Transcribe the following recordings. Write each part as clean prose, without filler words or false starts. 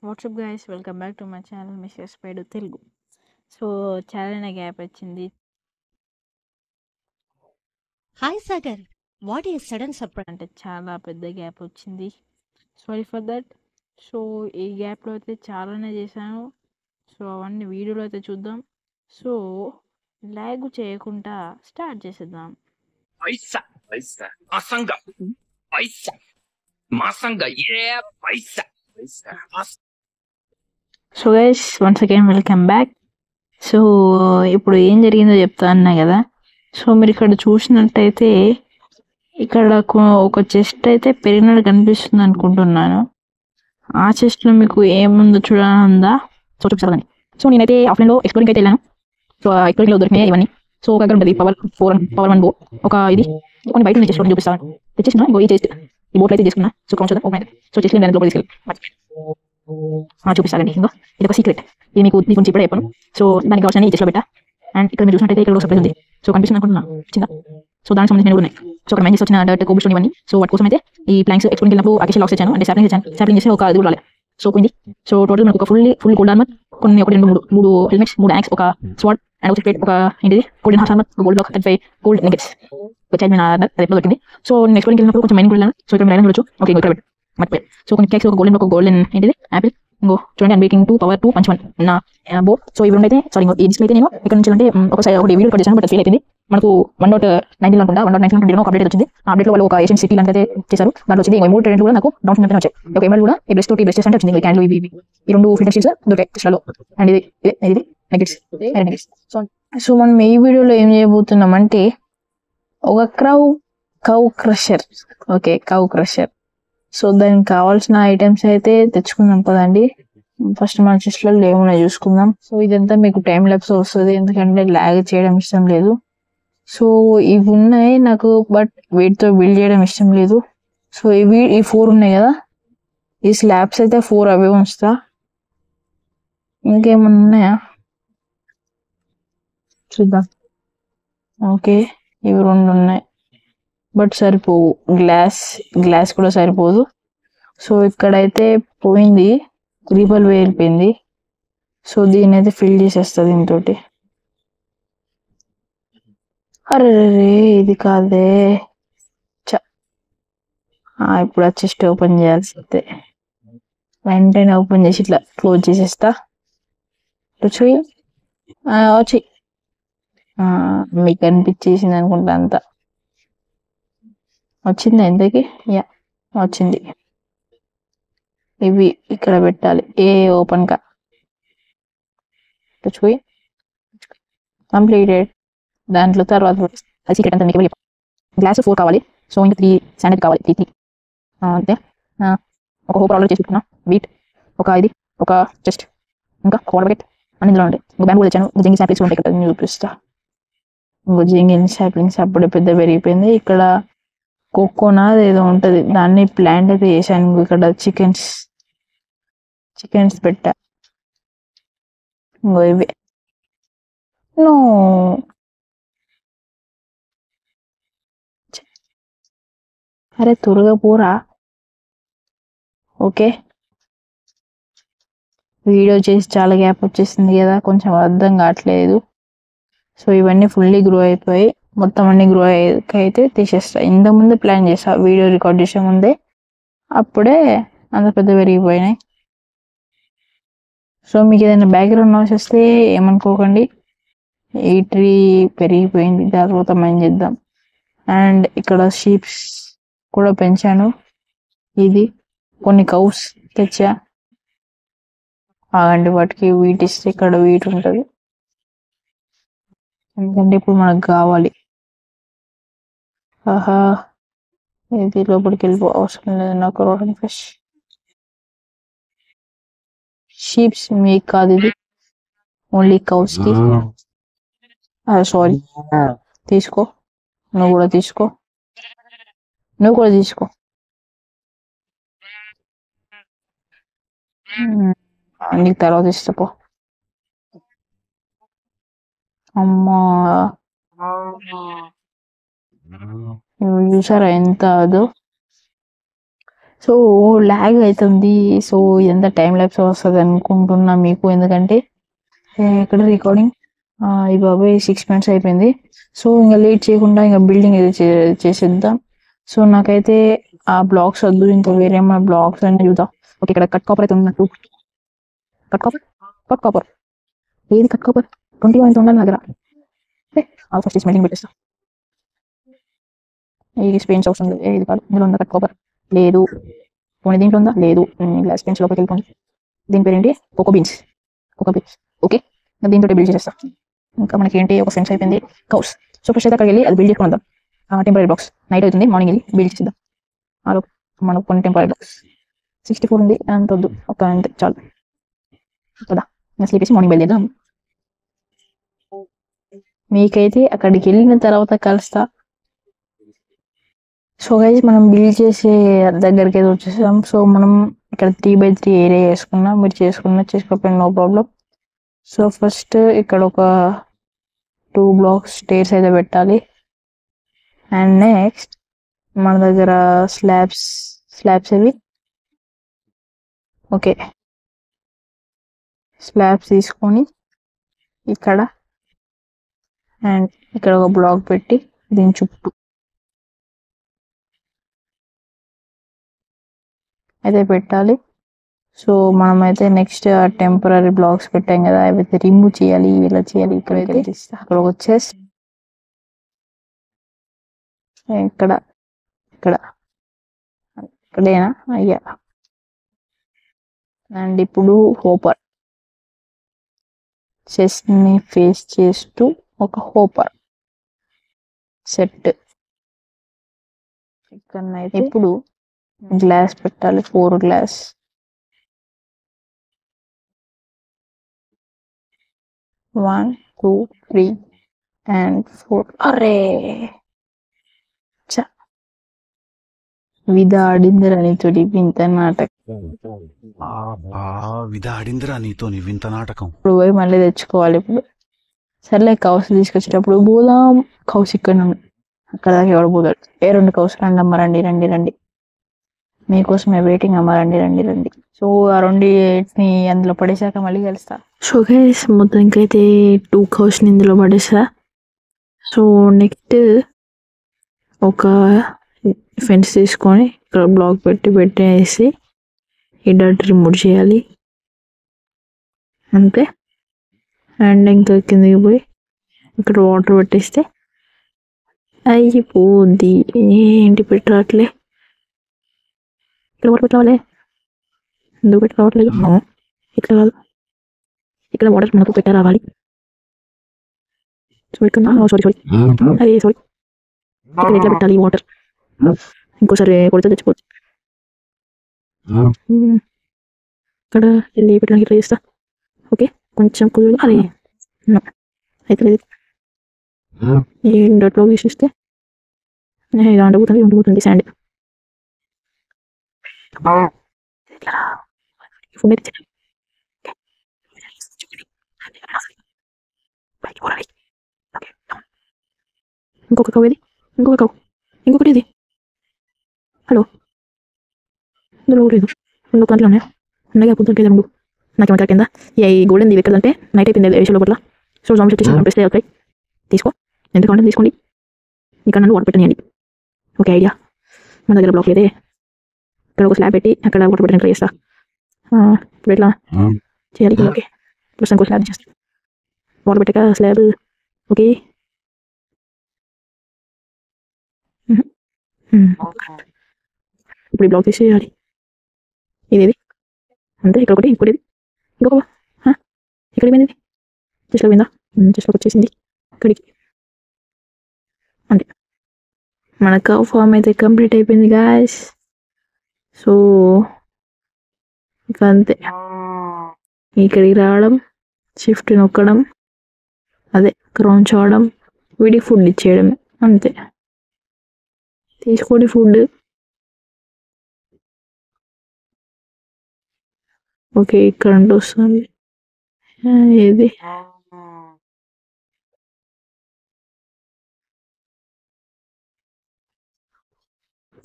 WhatsApp guys, welcome back to my channel mister Spide Telugu. So చాలా gap వచ్చింది. Hi Sagar, what is sudden surprise? అంటే చాలా పెద్ద gap వచ్చింది. Sorry for that. సో ఈ గ్యాప్లో అయితే చాలానే చేశాను. సో అవన్నీ వీడియోలో అయితే చూద్దాం. సో లాగ్ చేయకుండా స్టార్ట్ చేసేద్దాం. పైసా పైసా అసంగ పైసా మాసంగ ఏ పైసా పైసా so guys, once again welcome back. So ఇప్పుడు ఏం జరిగిందో చెప్తా అన్నా కదా. సో మీరు ఇక్కడ చూసినట్టయితే ఇక్కడ ఒక చెస్ట్ అయితే పెరిగినట్టు కనిపిస్తుంది అనుకుంటున్నాను. ఆ చెస్ట్లో మీకు ఏముందో చూడాలందా? సో చూపించాలని. సో నేనైతే ఆఫ్లైన్లో ఎక్స్ప్లోరింగ్ అయితే వెళ్ళాను. సో ఎక్స్ప్లోరింగ్లో దొరికినాయి ఇవన్నీ. సో ఒక దగ్గర ఉంటుంది పవర్ 1 బో, ఒక ఇది కొన్ని బయట చెస్ట్ ఒకటి చూపిస్తాను. తెచ్చేసిన ఈ చెస్ట్ ఈ బోట్లు అయితే తీసుకున్నా. సో కొంచెం ఓపెన్ అయితే సో చెస్ట్ నేను లోపల తీసుకెళ్ళి చూపిస్తానండి. ఇంకా ఇది ఒక సీక్రెట్. ఇది మీకు కొంచెం ఇప్పుడే చెప్పాను. సో దానికి కావాల్సిన ఈ చెస్ట్లో పెట్టా. అండ్ ఇక్కడ మీరు చూసినట్టయితే ఇక్కడ ఒక సర్ప్రైజ్ ఉంది. సో కనిపిస్తుంది అనుకుంటున్నా చిన్న. సో దానికి సంబంధించిన ఉన్నాయి. సో అక్కడ మైన్స్ వచ్చిన డైరెక్ట్ కోబుల్స్టోన్ ఇవన్నీ. సో వాటి కోసం అయితే ఈ ప్లాంక్స్ ఎక్స్ప్లోరింగ్ వెళ్ళినప్పుడు ఆకేషన్ లాక్స్ ఇచ్చాను. అంటే సాప్లింగ్ చేసి ఒక అది కూడా రాలేదు. సో పోయింది. సో టోటల్ మనకు ఒక ఫుల్ గోల్డ్ ఆర్మర్, కొన్ని ఒకటి మూడు హెల్మెట్స్, 3 యాక్స్, ఒక స్వాడ్ అండ్ ఒక ప్లేట్, ఒక ఏంటిది golden horse armour, gold block and 5 gold nuggets. ఒక చైల్డ్ ఆర్మర్ అది ఎప్పుడు దొరికింది. సో నెక్స్ట్ వెళ్ళినప్పుడు వెళ్ళినప్పుడు కొంచెం మైనింగ్ వెళ్ళాను. సో ఇక్కడ మైనింగ్ చూడొచ్చు. ఓకే, ఇక్కడ పెట్టు మర్చిపోయి. సో కొన్ని కేక్స్, ఒక గోల్డెన్ ఏంటిది యాపిల్, ఇంకో చూడండి అండ్ బేకింగ్ 2 పవర్ 2 పంచ్ 1 నా బో. సో ఇవి అయితే సారీ ఈ డిస్ప్లే అయితే నేను ఇక్కడ నుంచి అంటే ఒకటి వీడియో కట్ చేశాను, బట్ ఫెయిల్ అయిపోయింది. మనకు 1.19 అనుకుంటా, 1.19 ఒక అప్డేట్ వచ్చింది. ఆ అప్డేట్ లో వాళ్ళు ఒక ఏషియన్ సిటీ లాంటి అయితే చేశారు. దాంట్లో వచ్చింది ఇంకో 3 ట్రెండ్ కూడా నాకు డౌన్ కింద వచ్చాయి. ఒక ఎమ్మెల్ కూడా ఈ బ్రెస్ట్ తోటి బ్రెస్ట్ అంటే వచ్చింది. క్యాండిల్ ఇవి ఈ 2 ఫిల్టర్ షీట్స్ దొరికాయి చెస్ట్లో. అండ్ ఇది నెగెట్స్. సో మనం ఈ వీడియోలో ఏం చేయబోతున్నాం అంటే ఒక cow crusher. Okay, cow crusher. So దానికి కావాల్సిన ఐటమ్స్ అయితే తెచ్చుకుందాం పదండి. ఫస్ట్ మన చెస్ట్లో ఏమైనా చూసుకుందాం. సో ఇదంతా మీకు టైం ల్యాప్స్ వస్తుంది, ఎందుకంటే ల్యాగ్ చేయడం ఇష్టం లేదు. సో ఇవి ఉన్నాయి నాకు, బట్ వీటితో బిల్డ్ చేయడం ఇష్టం లేదు. సో ఈ 4 ఉన్నాయి కదా, ఈ స్లాబ్స్ అయితే 4 అవే ఉంచుతా. ఇంకేమన్నా ఉన్నాయా చూద్దాం. ఓకే, ఇవి 2 ఉన్నాయి, బట్ సరిపోవు. గ్లాస్ కూడా సరిపోదు. సో ఇక్కడైతే పోయింది, రీబల్ వెళ్ళిపోయింది. సో దీని అయితే ఫిల్ చేసేస్తా దీంతో. అరే ఇది కాదే. ఇప్పుడు చెస్ట్ ఓపెన్ చేయాల్సిందే. వెంటనే ఓపెన్ చేసి ఇట్లా క్లోజ్ చేసేస్తా. వచ్చి మీకు అనిపించేసింది అనుకుంటా. అంతా వచ్చింది ఇంతకి. యా, వచ్చింది. ఇవి ఇక్కడ పెట్టాలి ఏ ఓపెన్ గా. చూయి కంప్లీటెడ్. దాంట్లో తర్వాత అది సీక్రెట్ అంతా మీకు గ్లాస్ 4 కావాలి. సో ఇంకా 3 శాండల్ కావాలి. 3 అంతే. ఒక హోప్ ఆర్డర్ చేసుకున్నా. వీట్ ఒక ఇది ఒక చెస్ట్, ఇంకా ఒక వాటర్ బకెట్ అన్ని ఇందులో ఉంటాయి. ఇంకో బ్యాంబూ తెచ్చాను. జింగి శాప్లింగ్స్ ఉంటాయి ఇక్కడ, చూపిస్తా. ఇంకో జింగి శాప్లింగ్స్ అప్పుడే పెద్ద పెరిగిపోయింది. ఇక్కడ కోకోనట్ ఏదో ఉంటది, దాన్ని ప్లాంట్ అయితే చేశాను. ఇక్కడ చికెన్స్ పెట్టా. ఇంకో ఇవి నో అరే త్వరగా పోరా. ఓకే, వీడియో చేసి చాలా గ్యాప్ వచ్చేసింది కదా, కొంచెం అర్థం కావట్లేదు. సో ఇవన్నీ ఫుల్లీ గ్రో అయిపోయి మొత్తం అన్ని గ్రో అయితే తీసేస్తా. ఇంతకుముందే ప్లాన్ చేస్తా, వీడియో రికార్డ్ చేసే ముందే. అప్పుడే అంత పెద్ద పెరిగిపోయినాయి. సో మీకు ఏదైనా బ్యాక్గ్రౌండ్ నాయిస్ వస్తే ఏమనుకోకండి. ఈ ట్రీ పెరిగిపోయింది, తర్వాత మైండ్ చేద్దాం. అండ్ ఇక్కడ షీప్స్ కూడా పెంచాను. ఇది కొన్ని కౌస్ తెచ్చా. ఆగండి, వాటికి వీట్ ఇస్తే ఇక్కడ వీట్ ఉంటుంది, ఎందుకంటే ఇప్పుడు మనకు కావాలి. ఆహా, ఇది లోపలికి వెళ్ళిపో అవసరం లేదు నాకు. రోడ్ ఫిష్ షీప్స్ మీకు కాదు, ఇది ఓన్లీ కౌస్ కి. సారీ, తీసుకో. నువ్వు కూడా తీసుకో. నీకు తర్వాత ఇష్టపో. అమ్మా, చూసారా ఎంత అదో. సో ల్యాగ్ అవుతుంది. సో ఎంత టైం ల్యాప్స్ వస్తుంది అనుకుంటున్నా మీకు, ఎందుకంటే ఇక్కడ రికార్డింగ్ ఈ బాబాయ్ 6 minutes అయిపోయింది. సో ఇంకా లేట్ చేయకుండా ఇంకా బిల్డింగ్ ఏదో చేసేద్దాం. సో నాకైతే ఆ బ్లాక్స్ వద్దు, ఇంకా వేరే ఏమైనా బ్లాక్స్ అని చూద్దాం. ఓకే, ఇక్కడ కట్ కాపర్ అయితే ఉన్నట్టు. కట్ కాపర్ ఏది కట్ కాపర్ 20 ఉండాలి నా దగ్గర. ఫస్ట్ స్మెల్లింగ్ పెట్టేస్తా. ఇది స్పెయిన్స్ అవసరం లేదు, ఇది కాదు. ఇందులో ఉందా కట్ కాపర్? లేదు. పోనీ దీంట్లో ఉందా? లేదు. గ్లాస్ పెన్స్ లోపలికి వెళ్ళిపోండి. దీని పేరు ఏంటి? Cocoa beans. ఓకే, దీంతో బిల్డ్ చేసేస్తా. ఇంకా మనకి ఏంటి, ఒక ఫెన్స్ అయిపోయింది. కౌస్. సో ఫస్ట్ అయితే అక్కడికి వెళ్ళి అది బిల్డ్ చేసుకుందాం. Temporary box. నైట్ అవుతుంది, మార్నింగ్ వెళ్ళి బిల్డ్ చేద్దాం. మనకు కొన్ని టెంపరీ బాక్స్ 64 ఉంది, అంత వద్దు, ఒక అంతే చాలు కదా. స్లీప్ వేసి మార్నింగ్ బయలుదేద్దాం. మీకైతే అక్కడికి వెళ్ళిన తర్వాత కలుస్తా. సో గైస్, మనం బిల్డ్ చేసే దగ్గరికి అయితే వచ్చేసాం. సో మనం ఇక్కడ 3x3 ఏరియా చేసుకున్నాం. మీరు చేసుకోకపోయినా నో ప్రాబ్లం. సో ఫస్ట్ ఇక్కడ ఒక 2 blocks స్టేర్స్ అయితే పెట్టాలి. అండ్ నెక్స్ట్ మన దగ్గర స్లాబ్స్ ఇవి. ఓకే, స్లాబ్స్ తీసుకొని ఇక్కడ అండ్ ఇక్కడ ఒక బ్లాక్ పెట్టి దీని చుట్టూ అయితే పెట్టాలి. సో మనమైతే నెక్స్ట్ టెంపరీ బ్లాక్స్ పెట్టాం కదా, అవి అయితే రిమూవ్ చేయాలి. ఇలా చేయాలి. ఇక్కడైతే అక్కడ వచ్చేసి ఇక్కడ ఇక్కడేనా? అయ్యా. అండ్ ఇప్పుడు హోపర్, చెస్ట్ ని ఫేస్ చేస్తూ ఒక హోపర్ సెట్. ఇక్కడనైతే ఇప్పుడు గ్లాస్ పెట్టాలి, 4 గ్లాస్. One 2 3 and 4. అరే విధాడిందిరా నీతోటి వింత నాటకం. విధాడిందిరా నీతో వింత నాటకం. ఇప్పుడు పోయి మళ్ళీ తెచ్చుకోవాలి. ఇప్పుడు సర్లే, కౌస్ తీసుకొచ్చేటప్పుడు పోదాం. కౌస్ ఇక్కడ నుండి అక్కడ దాకా ఎవడు పోతాడు? 2 కౌస్. రండి అమ్మ, రండి రండి రండి, మీకోసమే వెయిటింగ్ అమ్మ, రండి రండి రండి. సో ఆ 2 అందులో పడేసాక మళ్ళీ కలుస్తా. సో గైస్, మొత్తానికైతే 2 కౌస్ని ఇందులో పడేసా. సో నెక్స్ట్ ఒక ఫెన్స్ తీసుకొని ఇక్కడ బ్లాక్ పెట్టేసి ఈ డర్ట్ రిమూవ్ చేయాలి అంతే. అండ్ ఇంకా కిందకి పోయి ఇక్కడ వాటర్ పెట్టేస్తే అయిపోద్ది. ఏంటి పెట్టరాట్లే? ఇక్కడ వాటర్ పెట్టరావాలి. ఎందుకు పెట్టరావట్లేదు? ఇక్కడ కాదు, ఇక్కడ వాటర్ మనకు పెట్టరావాలి. సో ఇక్కడ సారీ అరే సారీ, ఇక్కడ ఎట్లా పెట్టాలి వాటర్? ఇంకోసారి కొడితే తెచ్చిపోవచ్చు. ఇక్కడ వెళ్ళి పెట్టడానికి ట్రై చేస్తా. ఓకే, కొంచెం కుదురుగా. అదే అయితే లేదు, ఈ డట్లో తీసిస్తే ఇది అంటపోతుంది శాండ్. ఫుడ్ అయితే ఇంకొక కవ్, ఇది ఇంకొకటి ఇది. హలో, ఇందులో లేదు. 2 ప్లాంట్లు ఉన్నాయా? ఉన్నాయి. పొద్దునకి 2 నాకేమో కింద ఈ గోల్డెన్ ఇది ఎక్కడంటే నైట్ అయిపోయింది వేసే లోపల. సో జామ్ సెట్ చేసి పంపిస్తే ఓకే, తీసుకో, ఎంత కావాలంటే తీసుకోండి. ఇక్కడ నన్ను వాటర్ పెట్టనియండి. Okay, idea. మన దగ్గర బ్లాక్ లేదే. ఇక్కడ ఒక స్లాబ్ పెట్టి అక్కడ వాటర్ పెట్టడానికి ట్రై చేస్తా. ఇప్పుడు ఎట్లా చేయాలి? ఓకే, ప్రస్తుతం ఇంకో స్లాబ్ చేస్తా. వాటర్ పెట్టాక స్లాబ్. ఓకే, ఇప్పుడు ఈ బ్లాక్ తీసేయాలి. ఇదేది అంతే. ఇక్కడ ఒకటి, ఇంకోటి, ఇంకొక ఇక్కడ పోయింది. చెస్ట్లోకి పోయిందా? చెస్ట్లోకి వచ్చేసింది. ఇక్కడికి అంతే. మన కవ్ ఫామ్ అయితే కంప్లీట్ అయిపోయింది గాయస్. సో ఇక అంతే, ఇక్కడికి రావడం, షిఫ్ట్ నొక్కడం, అదే క్రౌంచ్ అవడం, వీడికి ఫుడ్ ఇచ్చేయడమే అంతే. తీసుకోండి ఫుడ్. ఓకే, కరెంట్ వస్తుంది. ఏది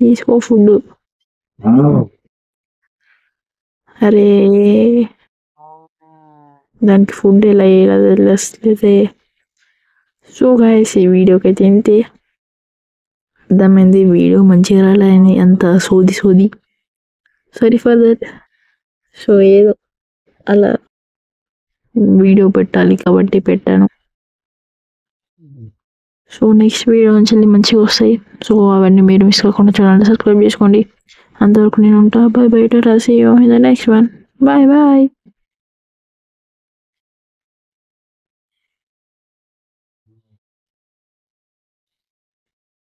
తీసుకో ఫుడ్. అరే దానికి ఫుడ్ ఎలా వేయాలో తెలియట్లేదే. సో గైస్ ఈ వీడియోకి అయితే ఇంతే. అర్థమైంది వీడియో మంచిగా రాలేదని అంత సోది సారీ ఫర్ దట్. సో ఏదో అలా వీడియో పెట్టాలి కాబట్టి పెట్టాను. సో నెక్స్ట్ వీడియో నుంచి మంచిగా వస్తాయి. సో అవన్నీ మీరు మిస్ కాకుండా చూడండి, సబ్స్క్రైబ్ చేసుకోండి. అంతవరకు నేను ఉంటా. Bye bye, tata, see you in the next one. Bye bye.